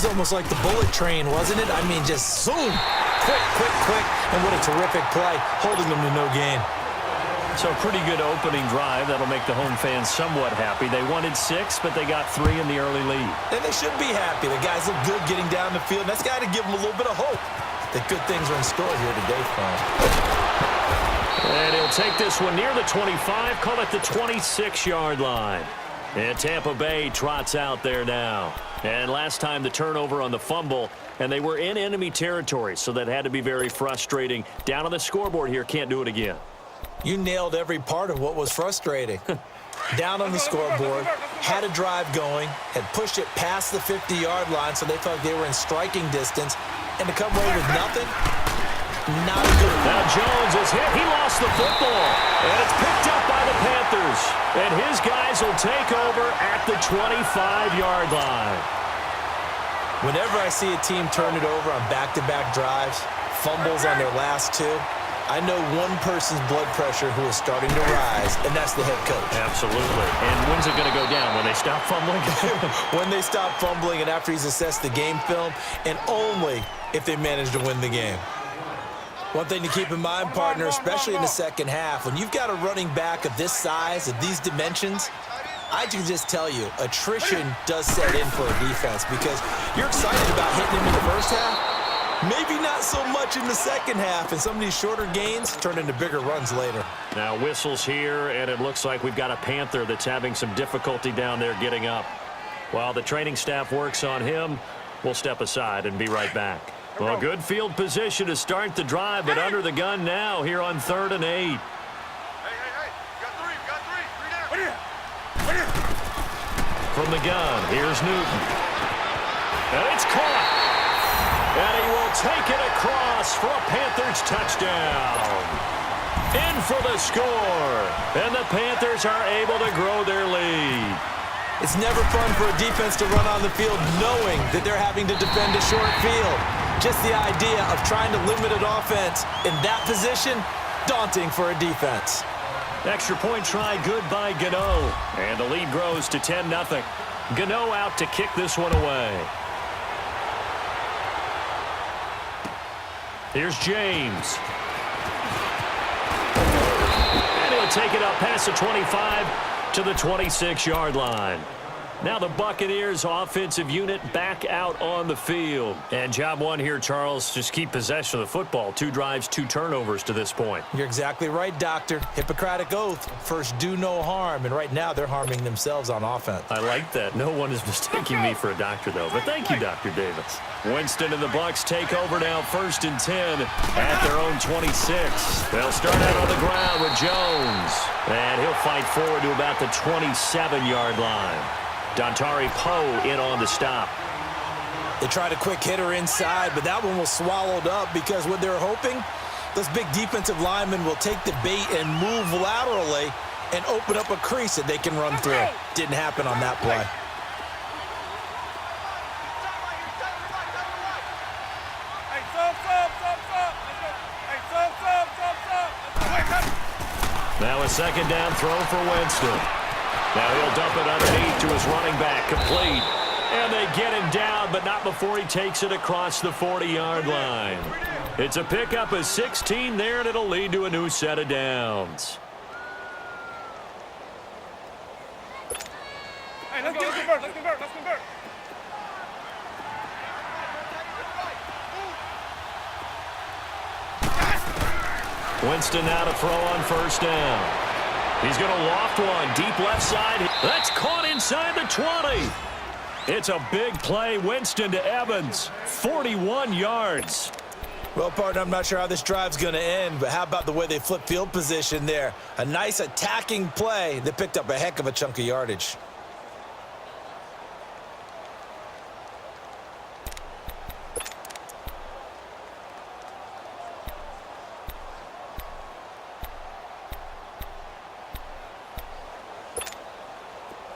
was almost like the bullet train, wasn't it? I mean, just zoom. Quick, and what a terrific play, holding them to no gain. So pretty good opening drive. That'll make the home fans somewhat happy. They wanted 6, but they got 3 in the early lead. And they should be happy. The guys look good getting down the field. That's got to give them a little bit of hope that good things are in store here today for them. And he'll take this one near the 25, call it the 26-yard line. And Tampa Bay trots out there now. And last time the turnover on the fumble, and they were in enemy territory, so that had to be very frustrating. Down on the scoreboard here, can't do it again. You nailed every part of what was frustrating. Down on the scoreboard, had a drive going, had pushed it past the 50-yard line, so they felt they were in striking distance, and to come away with nothing, not good. Now Jones is hit. He lost the football, and it's picked up by the Panthers. And his guys will take over at the 25-yard line. Whenever I see a team turn it over on back-to-back drives, fumbles on their last 2, I know one person's blood pressure who is starting to rise, and that's the head coach. Absolutely. And when's it going to go down? When they stop fumbling? When they stop fumbling and after he's assessed the game film, and only if they manage to win the game. One thing to keep in mind, partner, especially in the second half, when you've got a running back of this size, of these dimensions, I can just tell you, attrition does set in for a defense because you're excited about hitting him in the first half, maybe not so much in the second half, and some of these shorter gains turn into bigger runs later. Now whistles here, and it looks like we've got a Panther that's having some difficulty down there getting up. While the training staff works on him, we'll step aside and be right back. Well, good field position to start the drive, but under the gun now here on 3rd and 8. Hey, got three down. From the gun, here's Newton. And it's caught. And he will take it across for a Panthers touchdown. In for the score. And the Panthers are able to grow their lead. It's never fun for a defense to run on the field knowing that they're having to defend a short field. Just the idea of trying to limit an offense in that position, daunting for a defense. Extra point try good by Gano. And the lead grows to 10-0. Gano out to kick this one away. Here's James. And he'll take it up past the 25 to the 26-yard line. Now the Buccaneers offensive unit back out on the field. And job one here, Charles, just keep possession of the football. 2 drives, 2 turnovers to this point. You're exactly right, Doctor. Hippocratic oath. First, do no harm. And right now, they're harming themselves on offense. I like that. No one is mistaking me for a doctor, though. But thank you, Dr. Davis. Winston and the Bucs take over now, 1st and 10 at their own 26. They'll start out on the ground with Jones. And he'll fight forward to about the 27-yard line. Dontari Poe in on the stop. They tried a quick hitter inside, but that one was swallowed up because what they're hoping, those big defensive linemen will take the bait and move laterally and open up a crease that they can run through. Didn't happen on that play. Now a 2nd down throw for Winston. Now he'll dump it underneath to his running back, complete. And they get him down, but not before he takes it across the 40-yard line. It's a pickup of 16 there, and it'll lead to a new set of downs. Hey, let's convert. Let's convert. Winston now to throw on 1st down. He's going to loft one deep left side. That's caught inside the 20. It's a big play. Winston to Evans. 41 yards. Well, partner, I'm not sure how this drive's going to end, but how about the way they flip field position there? A nice attacking play that picked up a heck of a chunk of yardage.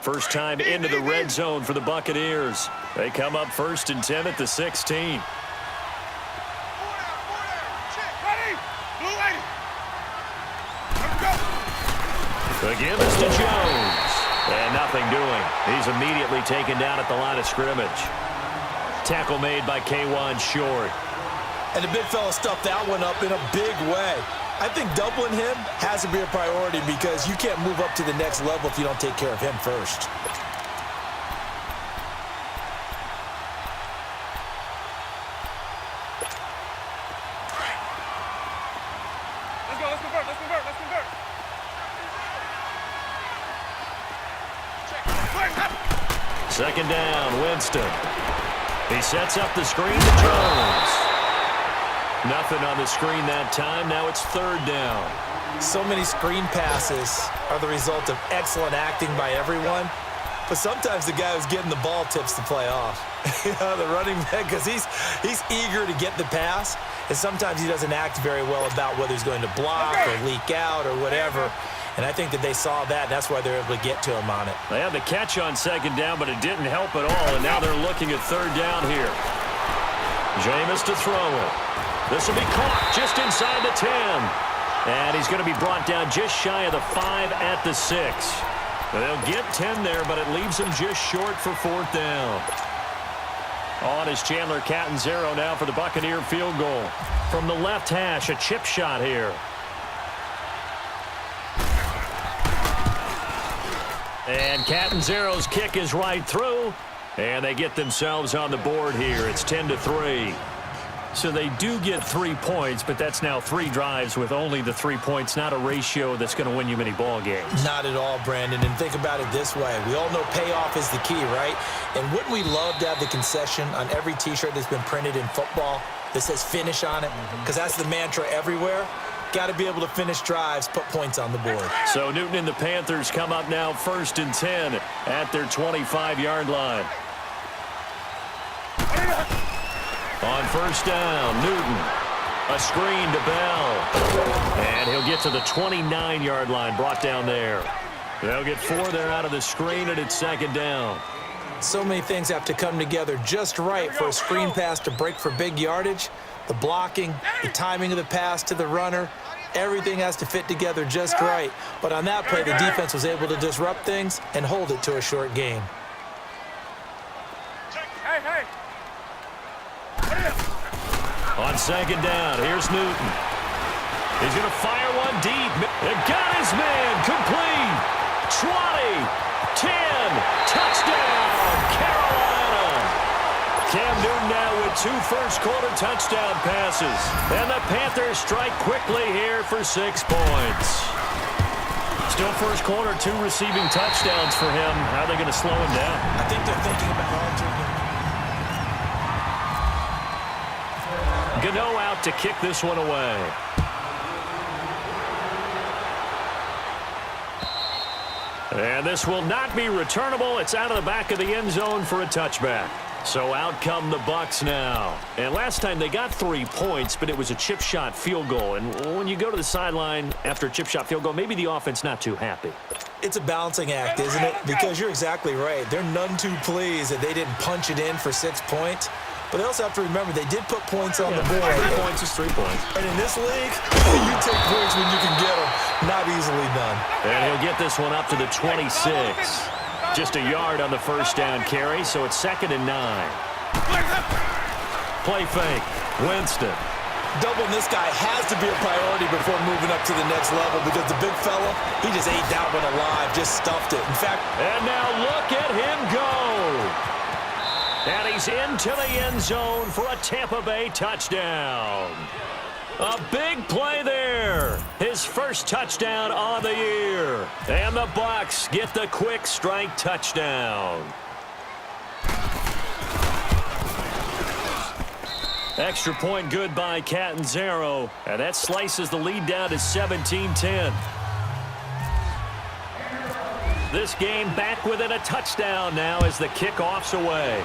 First time into the red zone for the Buccaneers. They come up 1st and 10 at the 16. The give is to Jones. And nothing doing. He's immediately taken down at the line of scrimmage. tackle made by K1 Short. And the big fella stuffed that one up in a big way. I think doubling him has to be a priority because you can't move up to the next level if you don't take care of him first. Let's go, let's convert, let's convert, let's convert. Second down, Winston. He sets up the screen to Jones. Nothing on the screen that time. Now it's third down. So many screen passes are the result of excellent acting by everyone. But sometimes the guy who's getting the ball tips the play off. The running back, because he's eager to get the pass. And sometimes he doesn't act very well about whether he's going to block or leak out or whatever. And I think that they saw that. That's why they're able to get to him on it. They had the catch on second down, but it didn't help at all. And now they're looking at third down here. Jameis to throw it. This will be caught just inside the 10. And he's going to be brought down just shy of the 5 at the 6. They'll get 10 there, but it leaves them just short for fourth down. On is Chandler Catanzaro now for the Buccaneer field goal. From the left hash, a chip shot here. And Catanzaro's kick is right through. And they get themselves on the board here. It's 10-3. So they do get 3 points, but that's now 3 drives with only the 3 points, not a ratio that's going to win you many ball games. Not at all, Brandon. And think about it this way. We all know payoff is the key, right? And wouldn't we love to have the concession on every T-shirt that's been printed in football that says finish on it? Because that's the mantra everywhere. Got to be able to finish drives, put points on the board. So Newton and the Panthers come up now 1st and 10 at their 25-yard line. On first down, Newton. A screen to Bell. And he'll get to the 29-yard line, brought down there. They'll get 4 there out of the screen, and it's second down. So many things have to come together just right for a screen pass to break for big yardage. The blocking, the timing of the pass to the runner, everything has to fit together just right. But on that play, the defense was able to disrupt things and hold it to a short gain. Hey, hey. On second down, here's Newton. He's going to fire one deep. It got his man complete. 20, 10, touchdown, Carolina. Cam Newton now with 2 first-quarter touchdown passes. And the Panthers strike quickly here for 6 points. Still first quarter, 2 receiving touchdowns for him. How are they going to slow him down? I think they're thinking about altering. Gano out to kick this one away. And this will not be returnable. It's out of the back of the end zone for a touchback. So out come the Bucs now. And last time they got 3 points, but it was a chip shot field goal. And when you go to the sideline after a chip shot field goal, maybe the offense not too happy. It's a balancing act, isn't it? Because you're exactly right. They're none too pleased that they didn't punch it in for 6 points. But they also have to remember they did put points on the board. 3 points is 3 points. And in this league, you take points when you can get them. Not easily done. And he'll get this one up to the 26. Just a yard on the first down carry, so it's 2nd and 9. Play fake. Winston. Doubling this guy has to be a priority before moving up to the next level because the big fella, he just ate that one alive, just stuffed it. In fact, and now look at him go. And he's into the end zone for a Tampa Bay touchdown. A big play there. His first touchdown on the year. And the Bucs get the quick strike touchdown. Extra point good by Catanzaro. And that slices the lead down to 17-10. This game back within a touchdown now as the kickoff's away.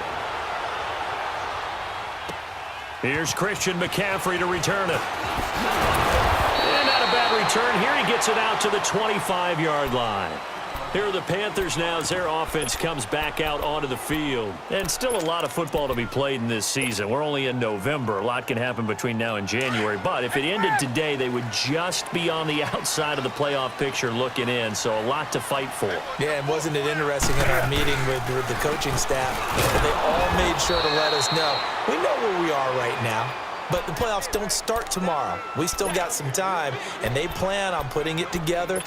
Here's Christian McCaffrey to return it. And not a bad return. Here he gets it out to the 25-yard line. Here are the Panthers now as their offense comes back out onto the field. And still a lot of football to be played in this season. We're only in November. A lot can happen between now and January. But if it ended today, they would just be on the outside of the playoff picture looking in. So a lot to fight for. Yeah, and wasn't it interesting in our meeting with the coaching staff? They all made sure to let us know. We know where we are right now. But the playoffs don't start tomorrow. We still got some time, and they plan on putting it together,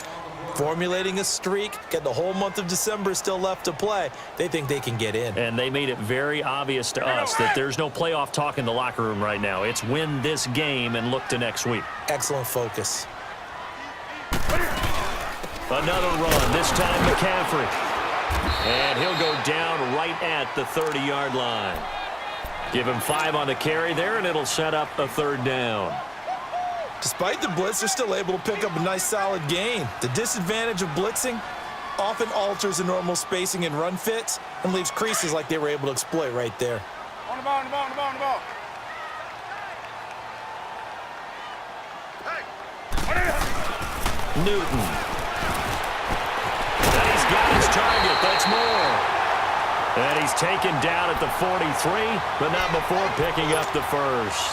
formulating a streak, get the whole month of December still left to play. They think they can get in. And they made it very obvious to us that there's no playoff talk in the locker room right now. It's win this game and look to next week. Excellent focus. Another run, this time McCaffrey. And he'll go down right at the 30-yard line. Give him 5 on the carry there, and it'll set up a 3rd down. Despite the blitz, they're still able to pick up a nice, solid gain. The disadvantage of blitzing often alters the normal spacing and run fits and leaves creases like they were able to exploit right there. On the ball, on the ball, on the ball, on the ball. Newton. And he's got his target. That's more. And he's taken down at the 43, but not before picking up the first.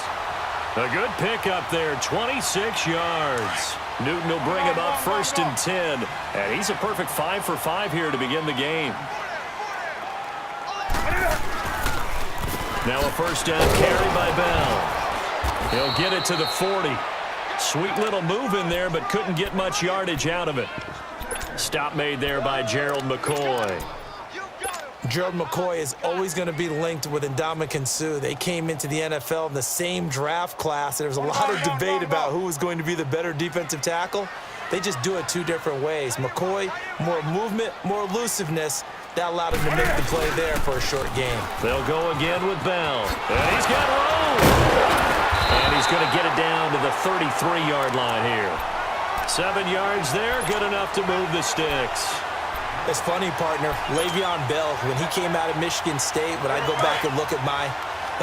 A good pickup there, 26 yards. Newton will bring him up 1st and 10. And he's a perfect 5 for 5 here to begin the game. Now a 1st down carry by Bell. He'll get it to the 40. Sweet little move in there, but couldn't get much yardage out of it. Stop made there by Gerald McCoy. Gerald McCoy is always going to be linked with Ndamukong Suh. They came into the NFL in the same draft class. There was a lot of debate about who was going to be the better defensive tackle. They just do it 2 different ways. McCoy, more movement, more elusiveness. That allowed him to make the play there for a short gain. They'll go again with Bell. And he's got room. And he's going to get it down to the 33-yard line here. 7 yards there, good enough to move the sticks. It's funny, partner. Le'Veon Bell, when he came out of Michigan State, when I go back and look at my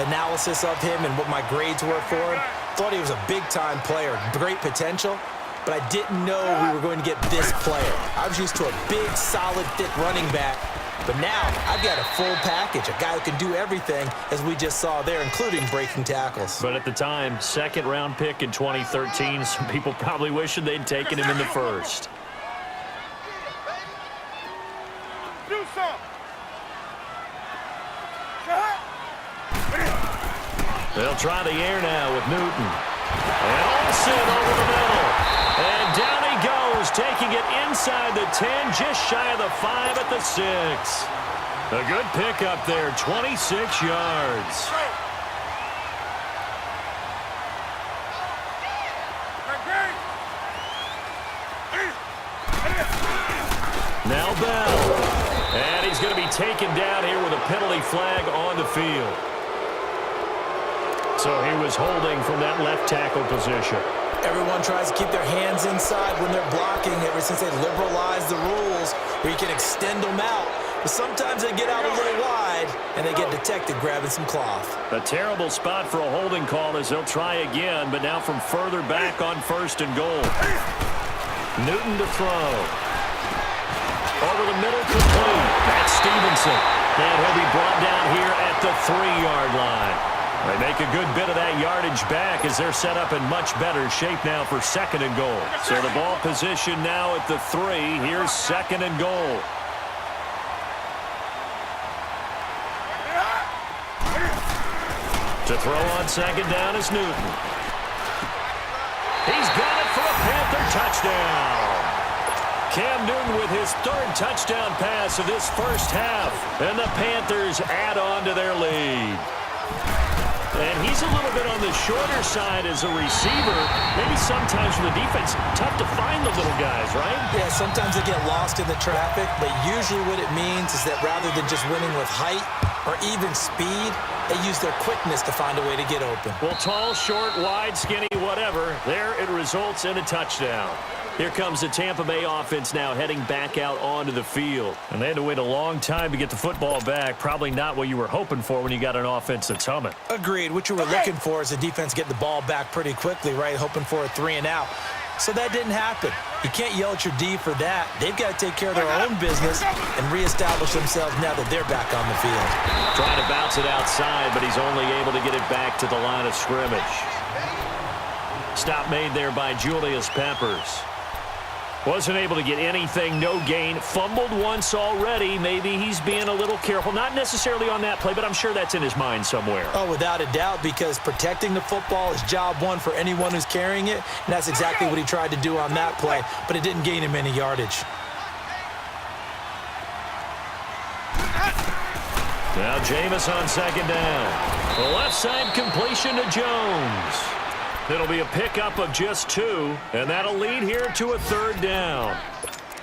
analysis of him and what my grades were for him, thought he was a big-time player, great potential, but I didn't know we were going to get this player. I was used to a big, solid, thick running back, but now I've got a full package, a guy who can do everything, as we just saw there, including breaking tackles. But at the time, 2nd-round pick in 2013, some people probably wishing they'd taken him in the 1st. They'll try the air now with Newton. And Olsen over the middle. And down he goes, taking it inside the 10, just shy of the 5 at the 6. A good pickup there, 26 yards. Now Bell. And he's going to be taken down here with a penalty flag on the field. So he was holding from that left tackle position. Everyone tries to keep their hands inside when they're blocking ever since they liberalized the rules where you can extend them out. But sometimes they get out a little wide and they get detected grabbing some cloth. A terrible spot for a holding call as they'll try again, but now from further back on 1st and goal. Newton to throw. Over the middle, complete. That's Stevenson. And he'll be brought down here at the 3-yard line. They make a good bit of that yardage back as they're set up in much better shape now for 2nd and goal. So the ball position now at the 3. Here's 2nd and goal. To throw on 2nd down is Newton. He's got it for a Panther touchdown. Cam Newton with his 3rd touchdown pass of this 1st half. And the Panthers add on to their lead. And he's a little bit on the shorter side as a receiver. Maybe sometimes for the defense, tough to find the little guys, right? Yeah, sometimes they get lost in the traffic, but usually what it means is that rather than just winning with height or even speed, they use their quickness to find a way to get open. Well, tall, short, wide, skinny, whatever, there it results in a touchdown. Here comes the Tampa Bay offense now heading back out onto the field. And they had to wait a long time to get the football back. Probably not what you were hoping for when you got an offense that's humming. Agreed. What you were looking for is the defense get the ball back pretty quickly, right? Hoping for a 3 and out. So that didn't happen. You can't yell at your D for that. They've got to take care of their own business and reestablish themselves now that they're back on the field. Trying to bounce it outside, but he's only able to get it back to the line of scrimmage. Stop made there by Julius Peppers. Wasn't able to get anything, no gain. Fumbled once already. Maybe he's being a little careful. Not necessarily on that play, but I'm sure that's in his mind somewhere. Oh, without a doubt, because protecting the football is job one for anyone who's carrying it, and that's exactly what he tried to do on that play, but it didn't gain him any yardage. Now Jameis on second down. The left side completion to Jones. It'll be a pickup of just 2, and that'll lead here to a third down.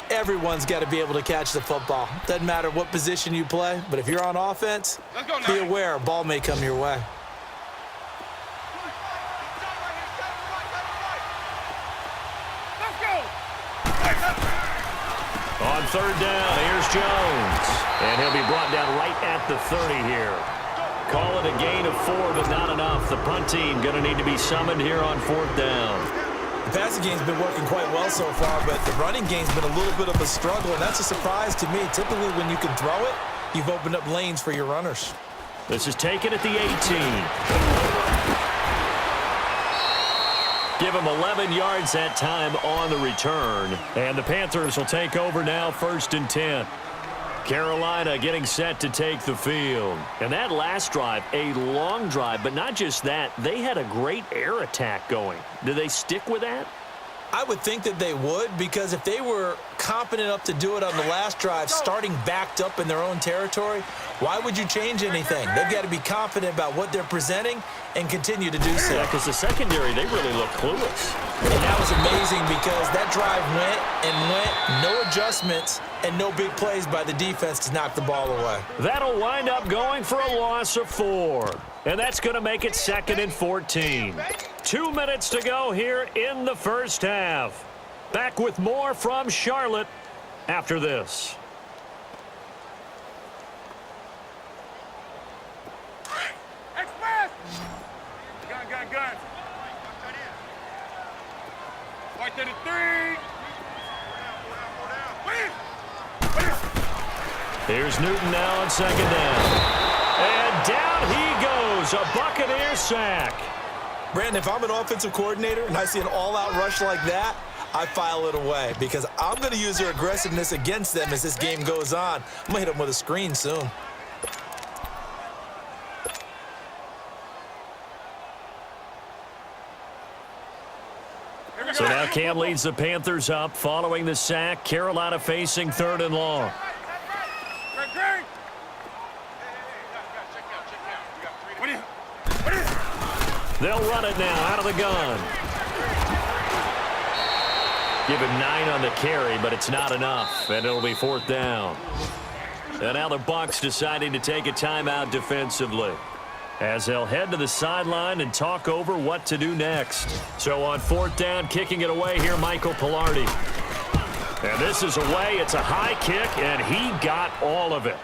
Everyone's got to be able to catch the football. Doesn't matter what position you play, but if you're on offense, be aware a ball may come your way. On third down, here's Jones. And he'll be brought down right at the 30 here. Call it a gain of 4, but not enough. The punt team going to need to be summoned here on fourth down. The passing game's been working quite well so far, but the running game's been a little bit of a struggle, and that's a surprise to me. Typically, when you can throw it, you've opened up lanes for your runners. This is taken at the 18. Give him 11 yards that time on the return. And the Panthers will take over now, 1st and 10. Carolina getting set to take the field. And that last drive, a long drive, but not just that. They had a great air attack going. Do they stick with that? I would think that they would, because if they were competent enough to do it on the last drive, starting backed up in their own territory, why would you change anything? They've got to be confident about what they're presenting and continue to do so. Yeah, because the secondary, they really look clueless. And that was amazing because that drive went, no adjustments, and no big plays by the defense to knock the ball away. That'll wind up going for a loss of 4. And that's going to make it 2nd and 14. 2 minutes to go here in the first half. Back with more from Charlotte after this. Express! Gun. Right to the 3. Here's Newton now on second down. And down he goes. A Buccaneer sack. Brandon, if I'm an offensive coordinator and I see an all-out rush like that, I file it away because I'm going to use their aggressiveness against them as this game goes on. I'm going to hit them with a screen soon. So now Cam leads the Panthers up following the sack. Carolina facing 3rd and long. They'll run it now out of the gun. Give him 9 on the carry, but it's not enough, and it'll be 4th down. And now the Bucs deciding to take a timeout defensively, as they'll head to the sideline and talk over what to do next. So on 4th down, kicking it away here, Michael Pilardi. And this is away. It's a high kick, and he got all of it.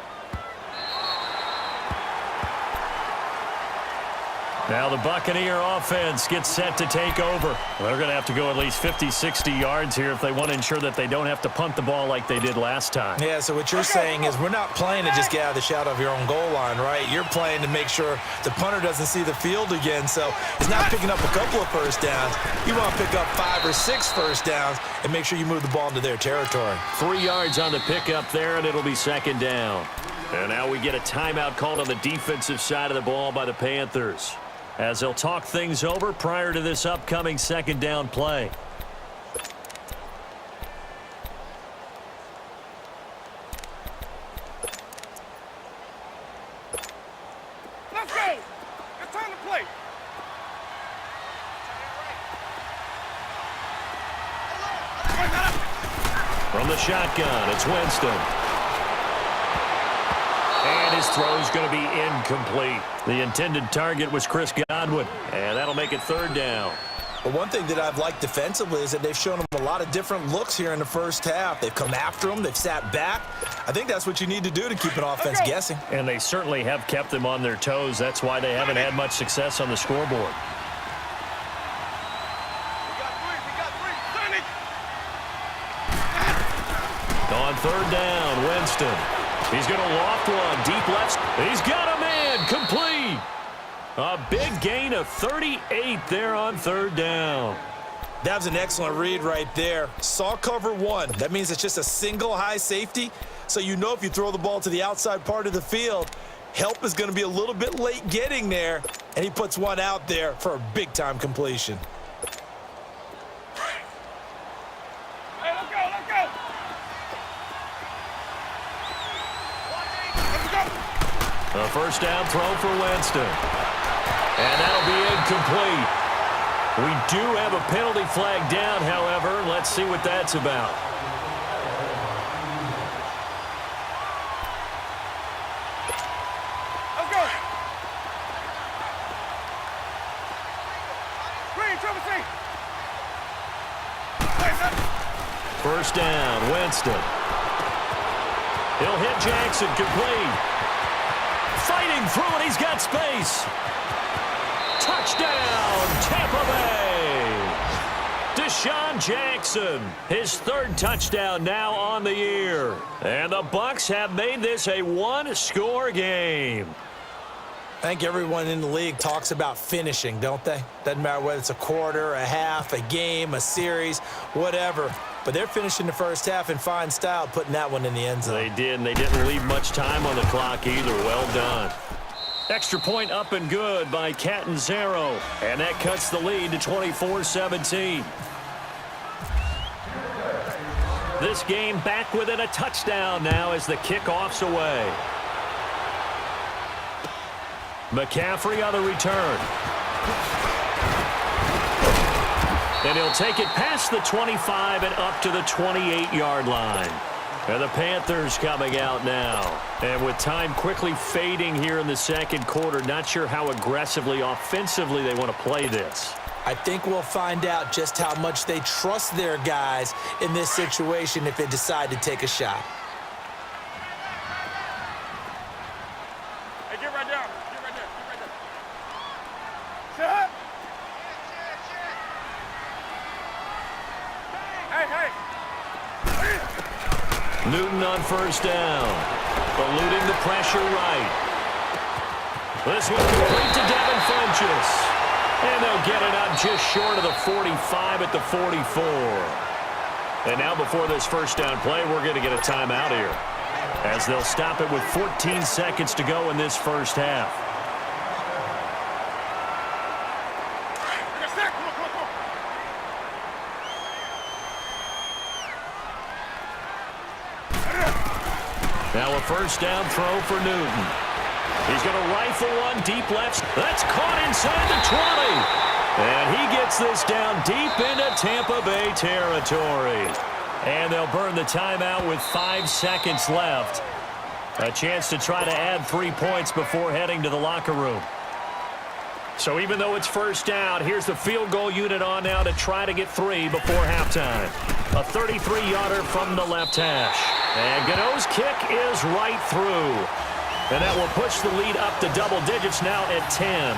Now the Buccaneer offense gets set to take over. They're going to have to go at least 50, 60 yards here if they want to ensure that they don't have to punt the ball like they did last time. Yeah, so what you're saying is we're not playing to just get out of the shadow of your own goal line, right? You're playing to make sure the punter doesn't see the field again. So it's not picking up a couple of first downs. You want to pick up 5 or 6 first downs and make sure you move the ball into their territory. 3 yards on the pickup there, and it'll be 2nd down. And now we get a timeout called on the defensive side of the ball by the Panthers, as they'll talk things over prior to this upcoming 2nd down play. Let's go! It's time to play! From the shotgun, it's Winston. And his throw's going to be incomplete. The intended target was Chris Godwin, and that'll make it 3rd down. But one thing that I've liked defensively is that they've shown them a lot of different looks here in the first half. They've come after them. They've sat back. I think that's what you need to do to keep an offense guessing. And they certainly have kept them on their toes. That's why they haven't had much success on the scoreboard. We got 3. third down, Winston. He's going to loft one, deep left. He's got a man, complete. A big gain of 38 there on third down. That was an excellent read right there. Saw cover one. That means it's just a single high safety. So you know if you throw the ball to the outside part of the field, help is going to be a little bit late getting there. And he puts one out there for a big-time completion. Hey, let's go, let's go. Let's go. A first down throw for Winston. And that'll be incomplete. We do have a penalty flag down, however. Let's see what that's about. Let's go. Green, triple C. First down, Winston. He'll hit Jackson, complete. Fighting through it, he's got space. Touchdown, Tampa Bay. Deshaun Jackson, his third touchdown now on the year. And the Bucs have made this a one-score game. I think everyone in the league talks about finishing, don't they? Doesn't matter whether it's a quarter, a half, a game, a series, whatever. But they're finishing the first half in fine style, putting that one in the end zone. They did, and they didn't leave much time on the clock either. Well done. Extra point up and good by LjDubZero. And that cuts the lead to 24-17. This game back within a touchdown now as the kickoff's away. McCaffrey on the return. And he'll take it past the 25 and up to the 28-yard line. And the Panthers coming out now. And with time quickly fading here in the second quarter, not sure how aggressively, offensively they want to play this. I think we'll find out just how much they trust their guys in this situation if they decide to take a shot. Hey, get right there. Get right there. Get right there. Shut up. Hey, hey. Newton on first down. Eluding the pressure right. This one complete to Devin Funchess. And they'll get it up just short of the 45 at the 44. And now before this first down play, we're going to get a timeout here, as they'll stop it with 14 seconds to go in this first half. Now a first down throw for Newton. He's going to rifle one deep left. That's caught inside the 20. And he gets this down deep into Tampa Bay territory. And they'll burn the timeout with 5 seconds left. A chance to try to add 3 points before heading to the locker room. So even though it's first down, here's the field goal unit on now to try to get 3 before halftime. A 33-yarder from the left hash. And Gano's kick is right through. And that will push the lead up to double digits now at 10.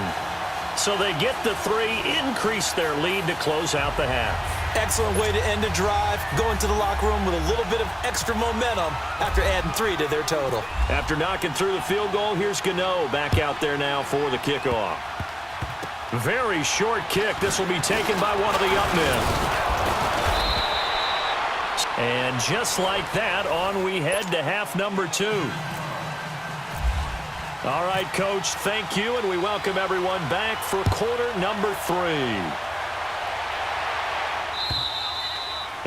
So they get the 3, increase their lead to close out the half. Excellent way to end a drive, going to the locker room with a little bit of extra momentum after adding 3 to their total. After knocking through the field goal, here's Gano back out there now for the kickoff. Very short kick. This will be taken by one of the up men. And just like that, on we head to half number 2. All right, Coach, thank you, and we welcome everyone back for quarter number 3.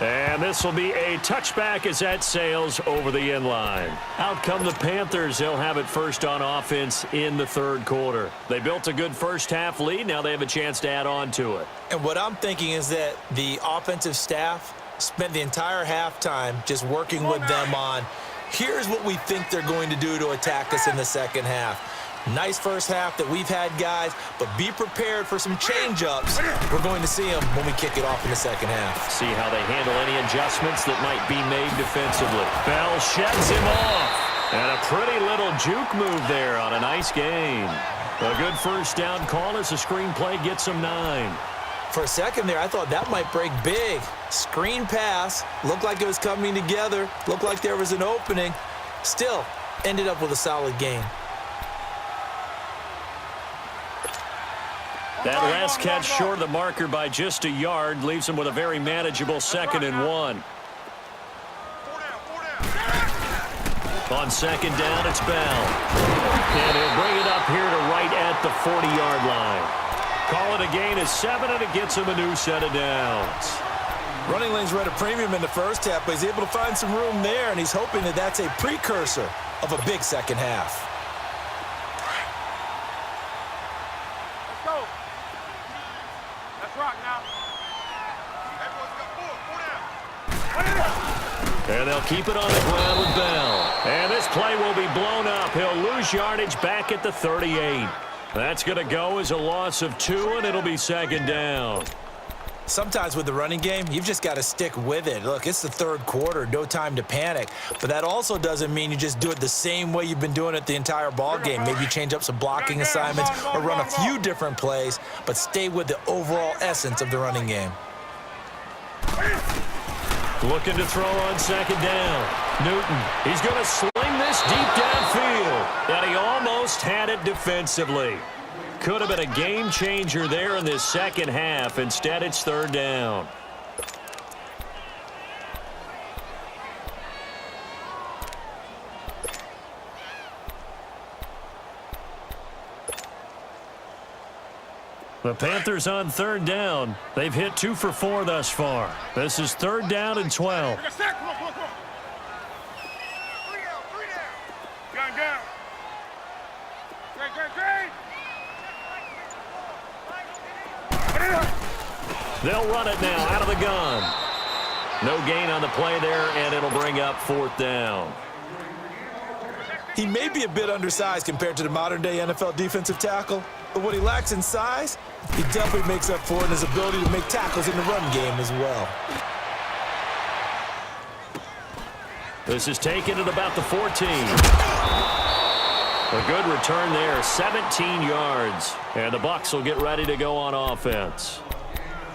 And this will be a touchback as that sails over the end line. Out come the Panthers. They'll have it first on offense in the third quarter. They built a good first half lead. Now they have a chance to add on to it. And what I'm thinking is that the offensive staff spent the entire halftime just working with them on, here's what we think they're going to do to attack us in the second half. Nice first half that we've had, guys, but be prepared for some change-ups. We're going to see them when we kick it off in the second half. See how they handle any adjustments that might be made defensively. Bell sheds him off. And a pretty little juke move there on a nice gain. A good first down call as the screenplay gets him 9. For a second there, I thought that might break big. Screen pass, looked like it was coming together, looked like there was an opening. Still, ended up with a solid gain. That last catch short of the marker by just a yard leaves him with a very manageable 2nd and 1. On 2nd down, it's Bell. And he'll bring it up here to right at the 40-yard line. Call it a gain of 7, and it gets him a new set of downs. Running lanes were at a premium in the first half, but he's able to find some room there, and he's hoping that that's a precursor of a big second half. Let's go. Let's rock now. And they'll keep it on the ground with Bell. And this play will be blown up. He'll lose yardage back at the 38. That's going to go as a loss of 2, and it'll be 2nd down. Sometimes with the running game, you've just got to stick with it. Look, it's the third quarter, no time to panic. But that also doesn't mean you just do it the same way you've been doing it the entire ball game. Maybe you change up some blocking assignments or run a few different plays, but stay with the overall essence of the running game. Looking to throw on 2nd down. Newton, he's going to sling this deep downfield. And he almost had it defensively. Could have been a game changer there in this second half. Instead, it's 3rd down. The Panthers on 3rd down. They've hit 2 for 4 thus far. This is 3rd down and 12. Gun. Great. They'll run it now out of the gun. No gain on the play there, and it'll bring up 4th down. He may be a bit undersized compared to the modern-day NFL defensive tackle, but what he lacks in size, he definitely makes up for it in his ability to make tackles in the run game as well. This is taken at about the 14. A good return there, 17 yards. And the Bucs will get ready to go on offense.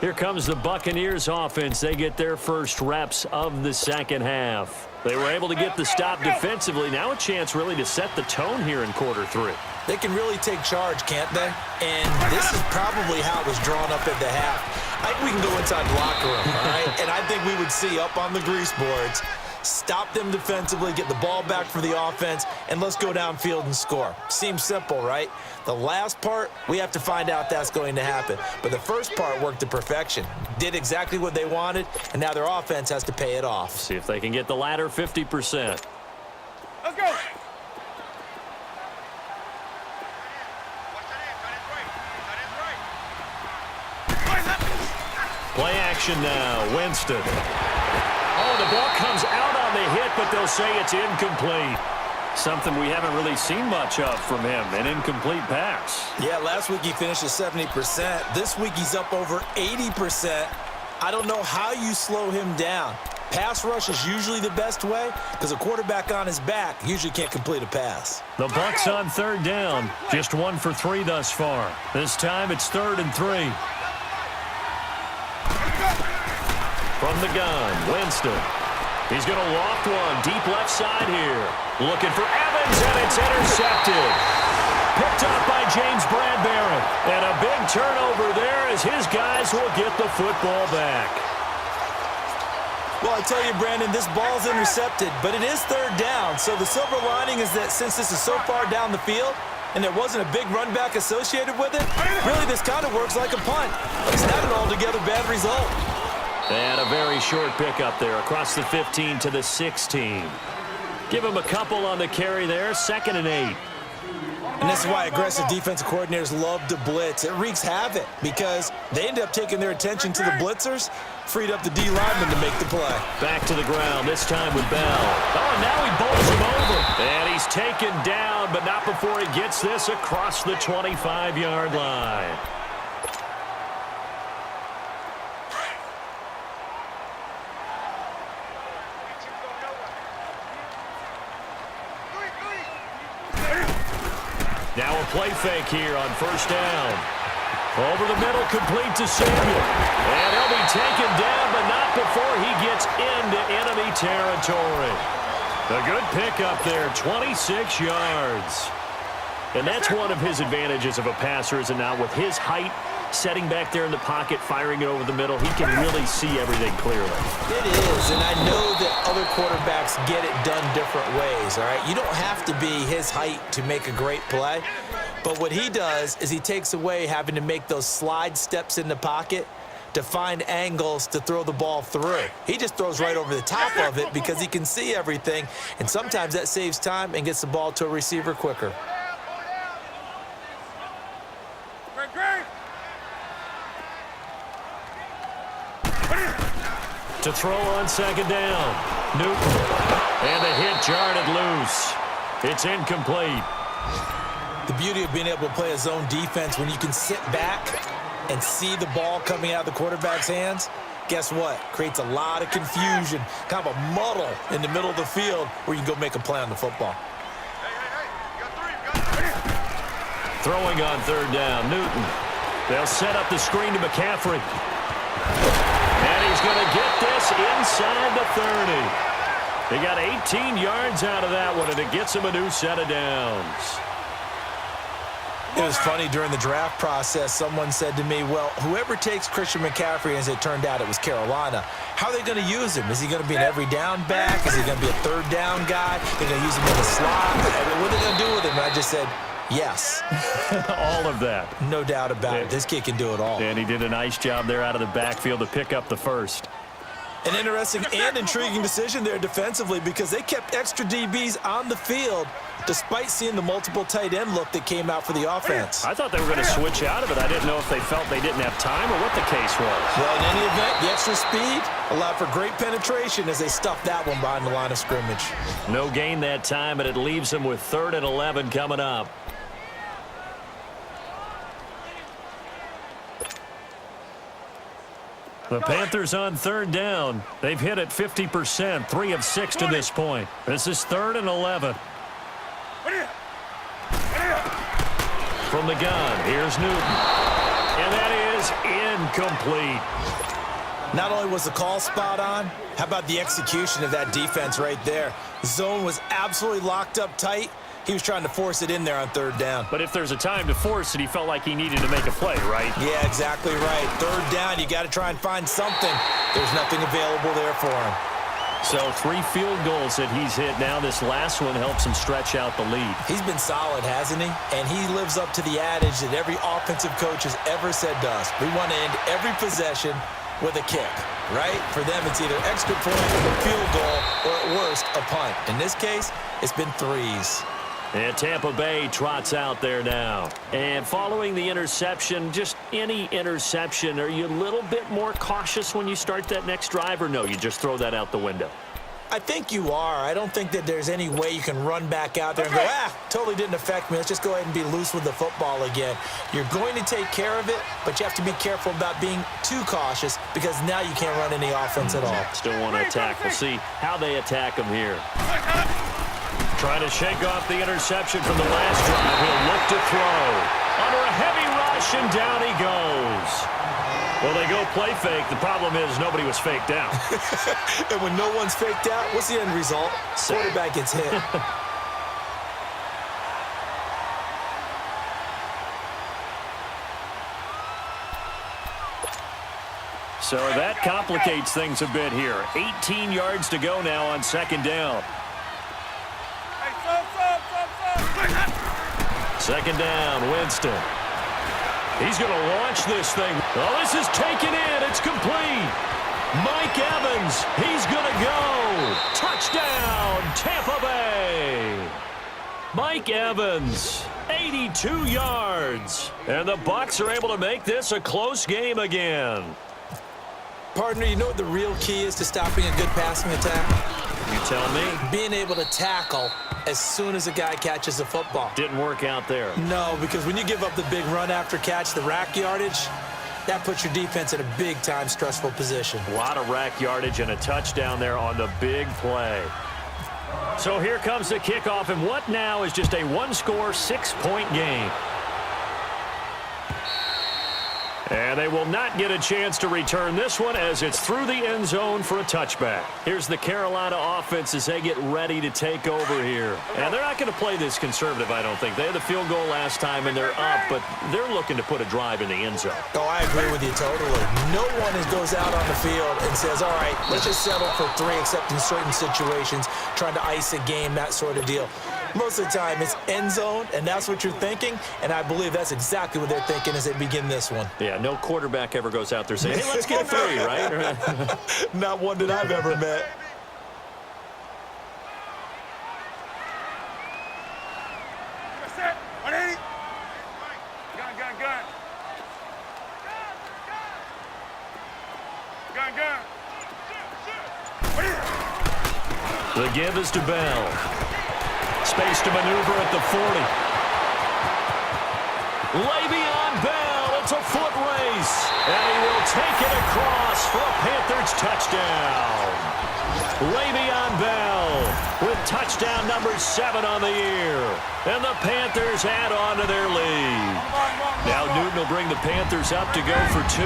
Here comes the Buccaneers offense. They get their first reps of the second half. They were able to get the stop defensively. Now a chance really to set the tone here in quarter 3. They can really take charge, can't they? And this is probably how it was drawn up at the half. I think we can go inside the locker room, all right? And I think we would see up on the grease boards, stop them defensively, get the ball back for the offense, and let's go downfield and score. Seems simple, right? The last part, we have to find out that's going to happen. But the first part worked to perfection. Did exactly what they wanted, and now their offense has to pay it off. See if they can get the latter 50%. Let's go. Play action now. Winston. Oh, the ball comes out on the hit, but they'll say it's incomplete. Something we haven't really seen much of from him, an incomplete pass. Yeah, last week he finished at 70%. This week he's up over 80%. I don't know how you slow him down. Pass rush is usually the best way because a quarterback on his back usually can't complete a pass. The Bucs on 3rd down. Just 1 for 3 thus far. This time it's 3rd and 3. From the gun, Winston. He's going to loft one deep left side here. Looking for Evans, and it's intercepted. Picked up by James Bradbury. And a big turnover there as his guys will get the football back. Well, I tell you, Brandon, this ball's intercepted, but it is 3rd down. So the silver lining is that since this is so far down the field and there wasn't a big run back associated with it, really this kind of works like a punt. It's not an altogether bad result. And a very short pickup there across the 15 to the 16. Give him a couple on the carry there, 2nd and 8. And this is why aggressive defensive coordinators love to blitz. It wreaks havoc because they end up taking their attention to the blitzers, freed up the D lineman to make the play. Back to the ground, this time with Bell. Oh, now he bowls him over. And he's taken down, but not before he gets this across the 25-yard line. Now a play fake here on 1st down. Over the middle, complete to Samuel. And he'll be taken down, but not before he gets into enemy territory. A good pickup there, 26 yards. And that's one of his advantages of a passer, is it not? With his height, setting back there in the pocket, firing it over the middle, he can really see everything clearly. It is, and I know that other quarterbacks get it done different ways, all right? You don't have to be his height to make a great play, but what he does is he takes away having to make those slide steps in the pocket to find angles to throw the ball through. He just throws right over the top of it because he can see everything, and sometimes that saves time and gets the ball to a receiver quicker. To throw on second down. Newton. And the hit jarred it loose. It's incomplete. The beauty of being able to play a zone defense when you can sit back and see the ball coming out of the quarterback's hands, guess what? Creates a lot of confusion, kind of a muddle in the middle of the field where you can go make a play on the football. Throwing on third down. Newton. They'll set up the screen to McCaffrey. And he's going to get this inside the 30. He got 18 yards out of that one, and it gets him a new set of downs. It was funny during the draft process. Someone said to me, well, whoever takes Christian McCaffrey, as it turned out it was Carolina, how are they going to use him? Is he going to be an every down back? Is he going to be a third down guy? They're going to use him in the slot? What are they going to do with him? And I just said, yes. All of that. No doubt about it. This kid can do it all. And he did a nice job there out of the backfield to pick up the first. An interesting and intriguing decision there defensively because they kept extra DBs on the field despite seeing the multiple tight end look that came out for the offense. I thought they were going to switch out of it. I didn't know if they felt they didn't have time or what the case was. Well, in any event, the extra speed allowed for great penetration as they stuffed that one behind the line of scrimmage. No gain that time, and it leaves them with 3rd and 11 coming up. The Panthers on 3rd down. They've hit it 50%, 3 of 6 to this point. This is 3rd and 11. From the gun, here's Newton. And that is incomplete. Not only was the call spot on, how about the execution of that defense right there? The zone was absolutely locked up tight. He was trying to force it in there on 3rd down. But if there's a time to force it, he felt like he needed to make a play, right? Yeah, exactly right. 3rd down, you got to try and find something. There's nothing available there for him. So 3 field goals that he's hit now. This last one helps him stretch out the lead. He's been solid, hasn't he? And he lives up to the adage that every offensive coach has ever said to us. We want to end every possession with a kick, right? For them, it's either extra point, a field goal, or at worst, a punt. In this case, it's been 3s. And Tampa Bay trots out there now. And following the interception, just any interception, are you a little bit more cautious when you start that next drive, or no, you just throw that out the window? I think you are. I don't think that there's any way you can run back out there and go, totally didn't affect me. Let's just go ahead and be loose with the football again. You're going to take care of it, but you have to be careful about being too cautious because now you can't run any offense at all. Still want to attack. We'll see how they attack him here. Trying to shake off the interception from the last drive. He'll look to throw. Under a heavy rush, and down he goes. Well, they go play fake. The problem is nobody was faked out. And when no one's faked out, what's the end result? Quarterback gets hit. So that complicates things a bit here. 18 yards to go now on 2nd down. 2nd down, Winston. He's going to launch this thing. Oh, this is taken in. It's complete. Mike Evans, he's going to go. Touchdown, Tampa Bay. Mike Evans, 82 yards. And the Bucs are able to make this a close game again. Partner, you know what the real key is to stopping a good passing attack? You tell me. Being able to tackle as soon as a guy catches the football. Didn't work out there. No, because when you give up the big run after catch, the rack yardage, that puts your defense in a big-time stressful position. A lot of rack yardage and a touchdown there on the big play. So here comes the kickoff, and what now is just a 1-score, 6-point game. And they will not get a chance to return this one as it's through the end zone for a touchback. Here's the Carolina offense as they get ready to take over here. And they're not going to play this conservative, I don't think. They had the field goal last time, and they're up, but they're looking to put a drive in the end zone. Oh, I agree with you totally. No one goes out on the field and says, all right, let's just settle for 3, except in certain situations, trying to ice a game, that sort of deal. Most of the time, it's end zone, and that's what you're thinking, and I believe that's exactly what they're thinking as they begin this one. Yeah, no quarterback ever goes out there saying, hey, let's get 3, right? Not one that I've ever met. Set. 180. Gun. The give is to Bell. Space to maneuver at the 40. Le'Veon Bell, it's a foot race. And he will take it across for a Panthers touchdown. Le'Veon Bell with touchdown number 7 on the year. And the Panthers add on to their lead. Now Newton will bring the Panthers up to go for 2.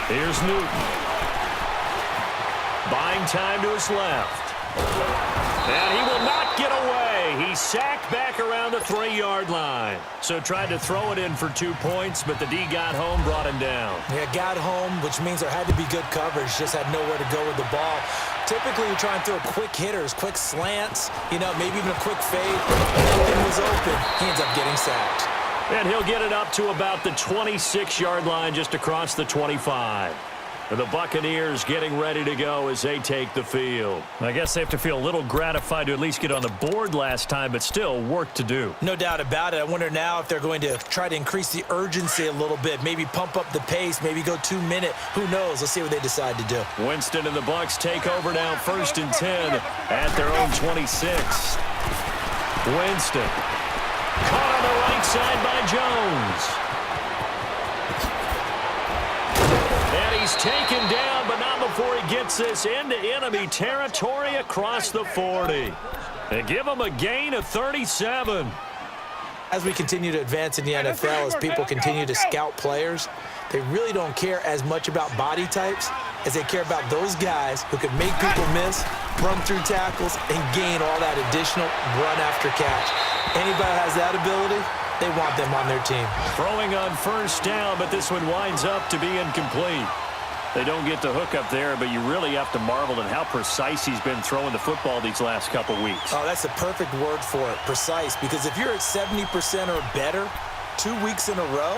Here's Newton. Buying time to his left. And he will not get away. He's sacked back around the 3-yard line. So tried to throw it in for 2 points, but the D got home, brought him down. Yeah, got home, which means there had to be good coverage. Just had nowhere to go with the ball. Typically, you're trying to throw quick hitters, quick slants, maybe even a quick fade. Everything was open. He ends up getting sacked. And he'll get it up to about the 26-yard line just across the 25. And the Buccaneers getting ready to go as they take the field. I guess they have to feel a little gratified to at least get on the board last time, but still work to do. No doubt about it. I wonder now if they're going to try to increase the urgency a little bit, maybe pump up the pace, maybe go 2-minute. Who knows? Let's see what they decide to do. Winston and the Bucs take over now 1st and 10 at their own 26. Winston. Caught on the right side by Jones. And he's taken down, but not before he gets this into enemy territory across the 40. And give him a gain of 37. As we continue to advance in the NFL, as people continue to scout players, they really don't care as much about body types as they care about those guys who can make people miss, run through tackles, and gain all that additional run after catch. Anybody has that ability, they want them on their team. Throwing on 1st down, but this one winds up to be incomplete. They don't get the hook up there, but you really have to marvel at how precise he's been throwing the football these last couple weeks. Oh, that's the perfect word for it, precise, because if you're at 70% or better 2 weeks in a row,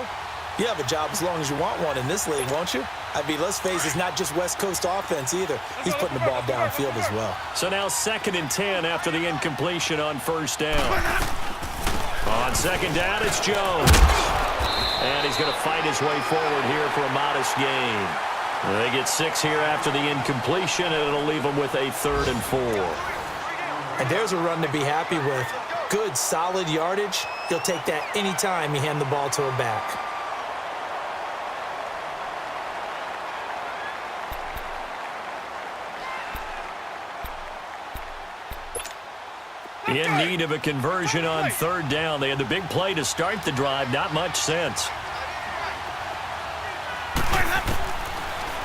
you have a job as long as you want one in this league, won't you? I mean, let's face it, it's not just West Coast offense either. He's putting the ball downfield as well. So now 2nd and 10 after the incompletion on 1st down. On 2nd down, it's Jones. And he's going to fight his way forward here for a modest gain. They get 6 here after the incompletion, and it'll leave them with a 3rd and 4. And there's a run to be happy with. Good, solid yardage. He'll take that anytime you hand the ball to a back. In need of a conversion on 3rd down. They had the big play to start the drive. Not much sense.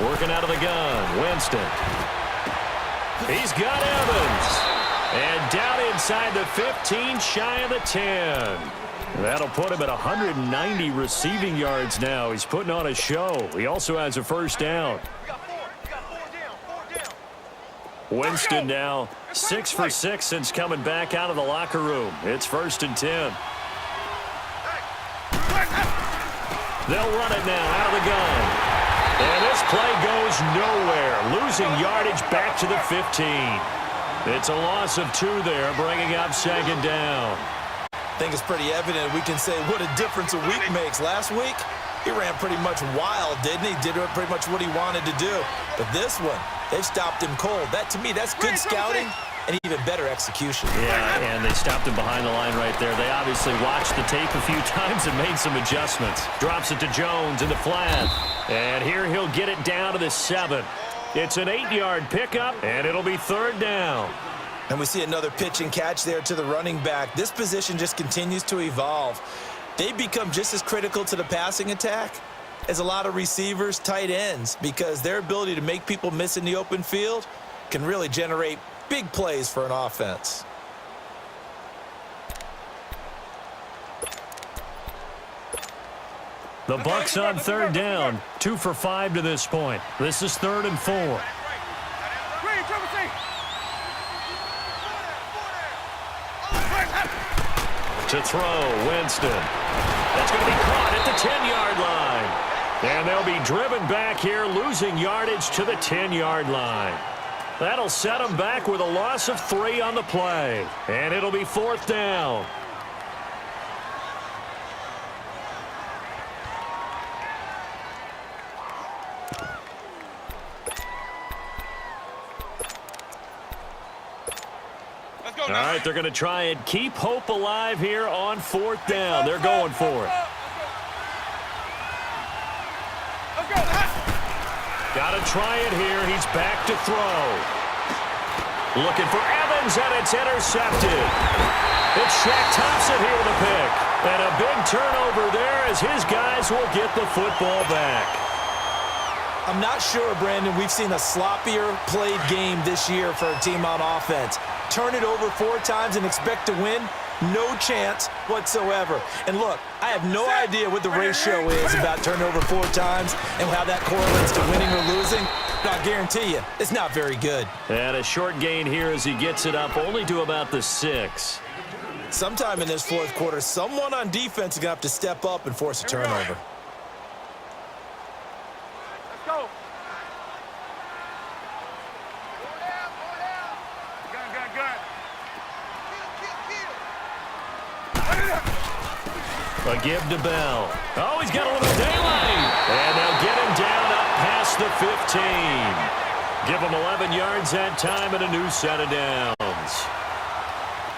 Working out of the gun, Winston. He's got Evans. And down inside the 15, shy of the 10. That'll put him at 190 receiving yards now. He's putting on a show. He also has a 1st down. Winston now 6 for 6 since coming back out of the locker room. It's 1st and 10. They'll run it now out of the gun. And this play goes nowhere. Losing yardage back to the 15. It's a loss of 2 there, bringing up 2nd down. I think it's pretty evident we can say what a difference a week makes. Last week, he ran pretty much wild, didn't he? Did pretty much what he wanted to do. But this one, they've stopped him cold. That, to me, that's good scouting and even better execution. Yeah, and they stopped him behind the line right there. They obviously watched the tape a few times and made some adjustments. Drops it to Jones in the flat. And here he'll get it down to the 7. It's an 8-yard pickup, and it'll be 3rd down. And we see another pitch and catch there to the running back. This position just continues to evolve. They become just as critical to the passing attack as a lot of receivers, tight ends, because their ability to make people miss in the open field can really generate big plays for an offense. The Bucs on 3rd down, 2 for 5 to this point. This is 3rd and 4. To throw, Winston. That's going to be caught at the 10-yard line. And they'll be driven back here, losing yardage to the 10-yard line. That'll set them back with a loss of 3 on the play. And it'll be 4th down. All right, they're going to try and keep hope alive here on 4th down. They're going for it. Got to try it here. He's back to throw. Looking for Evans, and it's intercepted. It's Shaq Thompson here with a pick. And a big turnover there as his guys will get the football back. I'm not sure, Brandon, we've seen a sloppier played game this year for a team on offense. Turn it over 4 times and expect to win? No chance whatsoever. And look, I have no idea what the ratio is about turnover 4 times and how that correlates to winning or losing. But I guarantee you, it's not very good. And a short gain here as he gets it up only to about the 6. Sometime in this 4th quarter, someone on defense is going to have to step up and force a turnover. A give to Bell. Oh, he's got a little daylight. And they'll get him down up past the 15. Give him 11 yards that time and a new set of downs.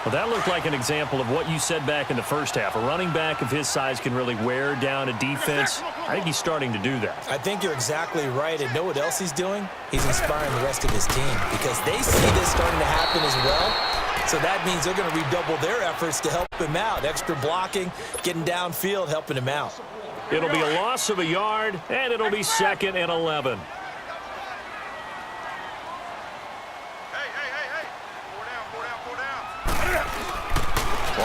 Well, that looked like an example of what you said back in the first half. A running back of his size can really wear down a defense. I think he's starting to do that. I think you're exactly right. And know what else he's doing? He's inspiring the rest of his team because they see this starting to happen as well. So that means they're going to redouble their efforts to help him out. Extra blocking, getting downfield, helping him out. It'll be a loss of a yard, and it'll be 2nd and 11.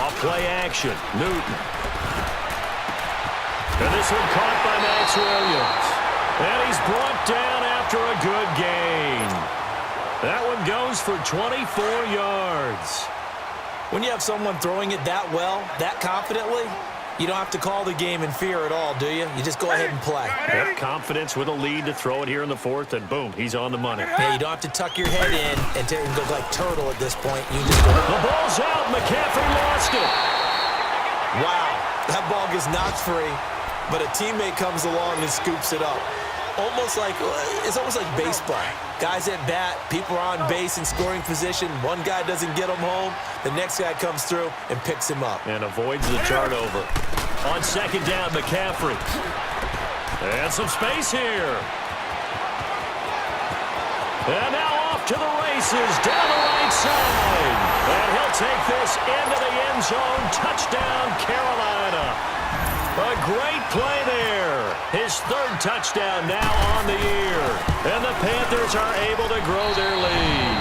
Off play action, Newton. And this one caught by Max Williams. And he's brought down after a good gain. That one goes for 24 yards. When you have someone throwing it that well, that confidently, you don't have to call the game in fear at all, do you? You just go ahead and play. Yep, confidence with a lead to throw it here in the 4th, and boom, he's on the money. Yeah, you don't have to tuck your head in and go like turtle at this point. You just go. The ball's out. McCaffrey lost it. Wow, that ball gets knocked free, but a teammate comes along and scoops it up. It's almost like baseball. Guys at bat, people are on base in scoring position. One guy doesn't get him home. The next guy comes through and picks him up. And avoids the turnover. On 2nd down, McCaffrey. And some space here. And now off to the races down the right side. And he'll take this into the end zone. Touchdown, Carolina. A great play there. His 3rd touchdown now on the year. And the Panthers are able to grow their lead.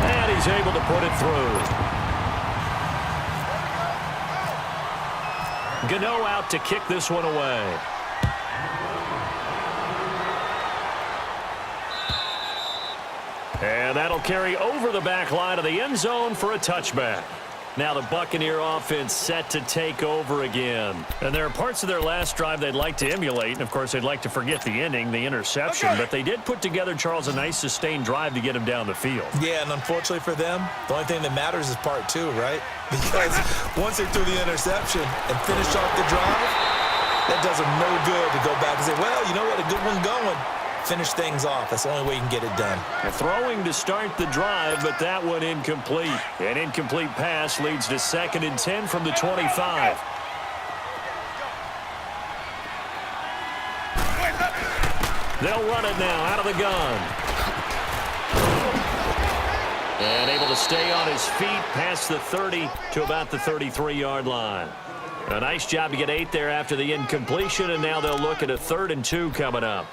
And he's able to put it through. Gano out to kick this one away. And that'll carry over the back line of the end zone for a touchback. Now the Buccaneer offense set to take over again. And there are parts of their last drive they'd like to emulate. And, of course, they'd like to forget the ending, the interception. But they did put together, Charles, a nice sustained drive to get him down the field. Yeah, and unfortunately for them, the only thing that matters is part 2, right? Because once they threw the interception and finished off the drive, that does them no good to go back and say, well, you know what, a good one going. Finish things off. That's the only way you can get it done. Throwing to start the drive, but that one incomplete. An incomplete pass leads to 2nd and 10 from the 25. They'll run it now out of the gun. And able to stay on his feet past the 30 to about the 33-yard line. A nice job to get 8 there after the incompletion, and now they'll look at a 3rd and 2 coming up.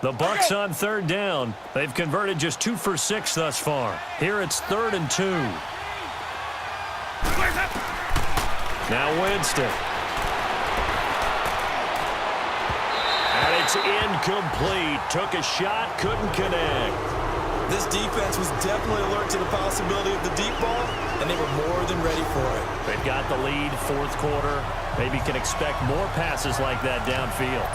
The Bucs on 3rd down. They've converted just 2 for 6 thus far. Here it's 3rd and 2. Now Winston. And it's incomplete. Took a shot, couldn't connect. This defense was definitely alert to the possibility of the deep ball, and they were more than ready for it. They've got the lead, 4th quarter. Maybe can expect more passes like that downfield.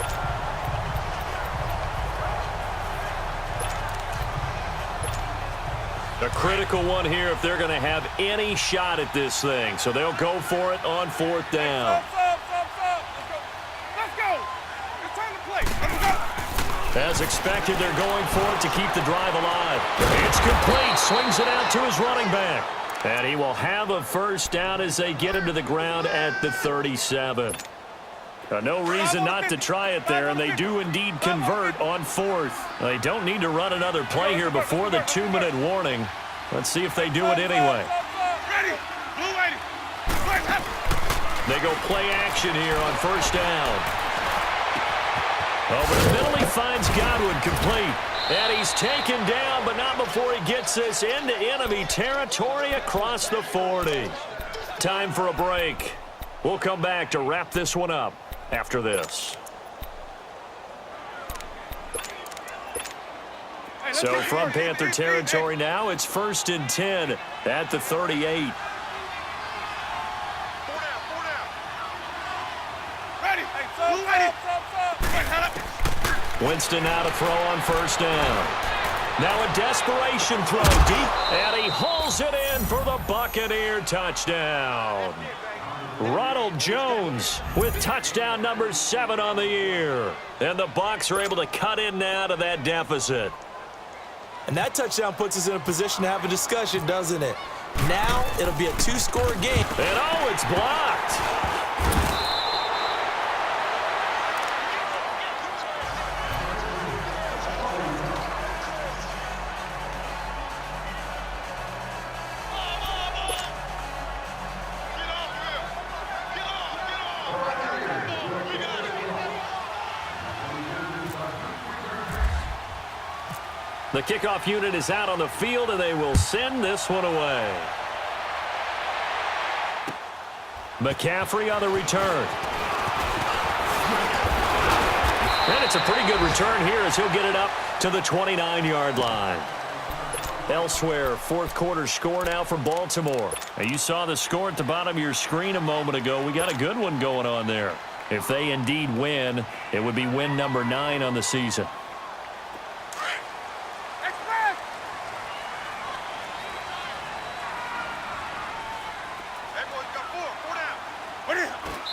A critical one here if they're going to have any shot at this thing. So they'll go for it on 4th down. Let's go. It's time to play. Let's go. As expected, they're going for it to keep the drive alive. It's complete. Swings it out to his running back. And he will have a 1st down as they get him to the ground at the 37. No reason not to try it there, and they do indeed convert on 4th. They don't need to run another play here before the 2-minute warning. Let's see if they do it anyway. Ready. Blue lady. They go play action here on 1st down. Over the middle, he finds Godwin complete. And he's taken down, but not before he gets this into enemy territory across the 40. Time for a break. We'll come back to wrap this one up after this. So from Panther territory now, it's 1st and 10 at the 38. Winston now to throw on 1st down. Now a desperation throw deep, and he hauls it in for the Buccaneer touchdown. Ronald Jones with touchdown number 7 on the year. And the Bucs are able to cut in now to that deficit. And that touchdown puts us in a position to have a discussion, doesn't it? Now it'll be a 2-score game. And oh, it's blocked. The kickoff unit is out on the field, and they will send this one away. McCaffrey on the return. And it's a pretty good return here as he'll get it up to the 29-yard line. Elsewhere, 4th quarter score now from Baltimore. Now, you saw the score at the bottom of your screen a moment ago. We got a good one going on there. If they indeed win, it would be win number 9 on the season.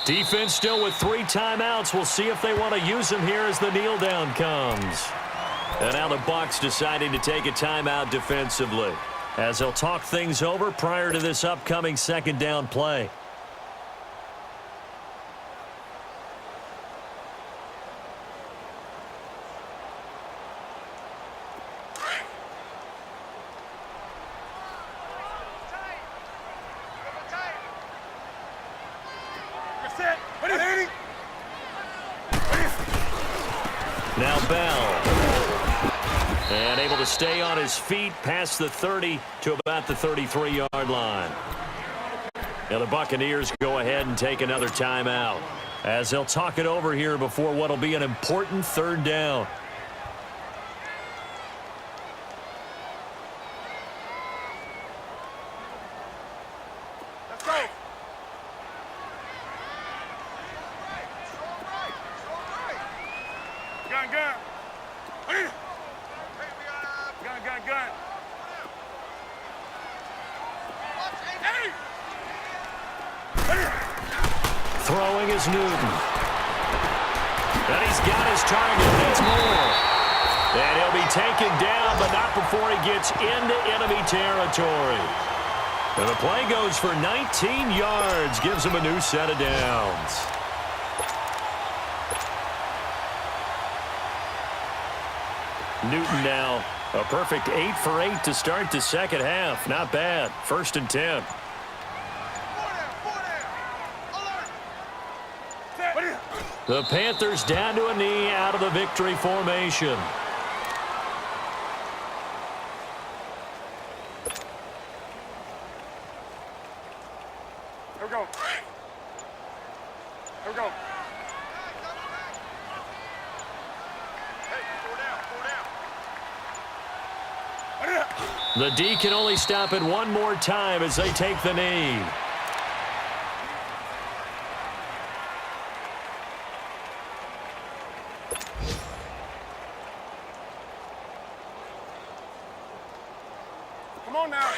Defense still with 3 timeouts. We'll see if they want to use them here as the kneel down comes. And now the Bucs deciding to take a timeout defensively as they'll talk things over prior to this upcoming 2nd down play. Now Bell. And able to stay on his feet past the 30 to about the 33-yard line. Now the Buccaneers go ahead and take another timeout as they'll talk it over here before what will be an important 3rd down. Let's go. Gun. Gun. Throwing is Newton. And he's got his target. That's more. And he'll be taken down, but not before he gets into enemy territory. And the play goes for 19 yards, gives him a new set of downs. Newton now a perfect 8 for 8 to start the second half. Not bad. 1st and 10. The Panthers down to a knee out of the victory formation. Here we go. Here we go. The D can only stop it one more time as they take the knee. Come on now.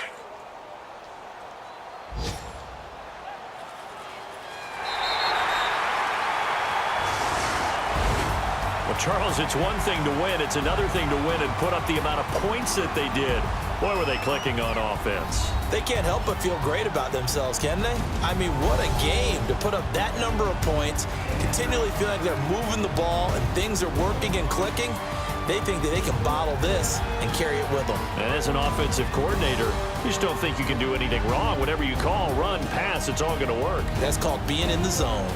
Well, Charles, it's one thing to win. It's another thing to win and put up the amount of points that they did. Boy, were they clicking on offense. They can't help but feel great about themselves, can they? I mean, what a game to put up that number of points, continually feel like they're moving the ball and things are working and clicking. They think that they can bottle this and carry it with them. And as an offensive coordinator, you just don't think you can do anything wrong. Whatever you call, run, pass, it's all going to work. That's called being in the zone.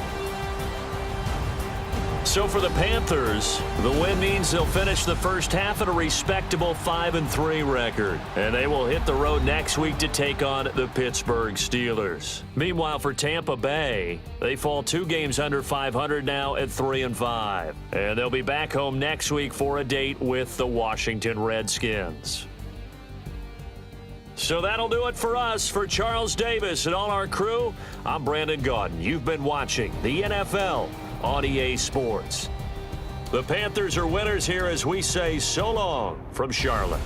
So for the Panthers, the win means they'll finish the first half at a respectable 5-3 record. And they will hit the road next week to take on the Pittsburgh Steelers. Meanwhile, for Tampa Bay, they fall 2 games under 500 now at 3-5. And they'll be back home next week for a date with the Washington Redskins. So that'll do it for us. For Charles Davis and all our crew, I'm Brandon Gaudin. You've been watching the NFL on EA Sports. The Panthers are winners here as we say so long from Charlotte.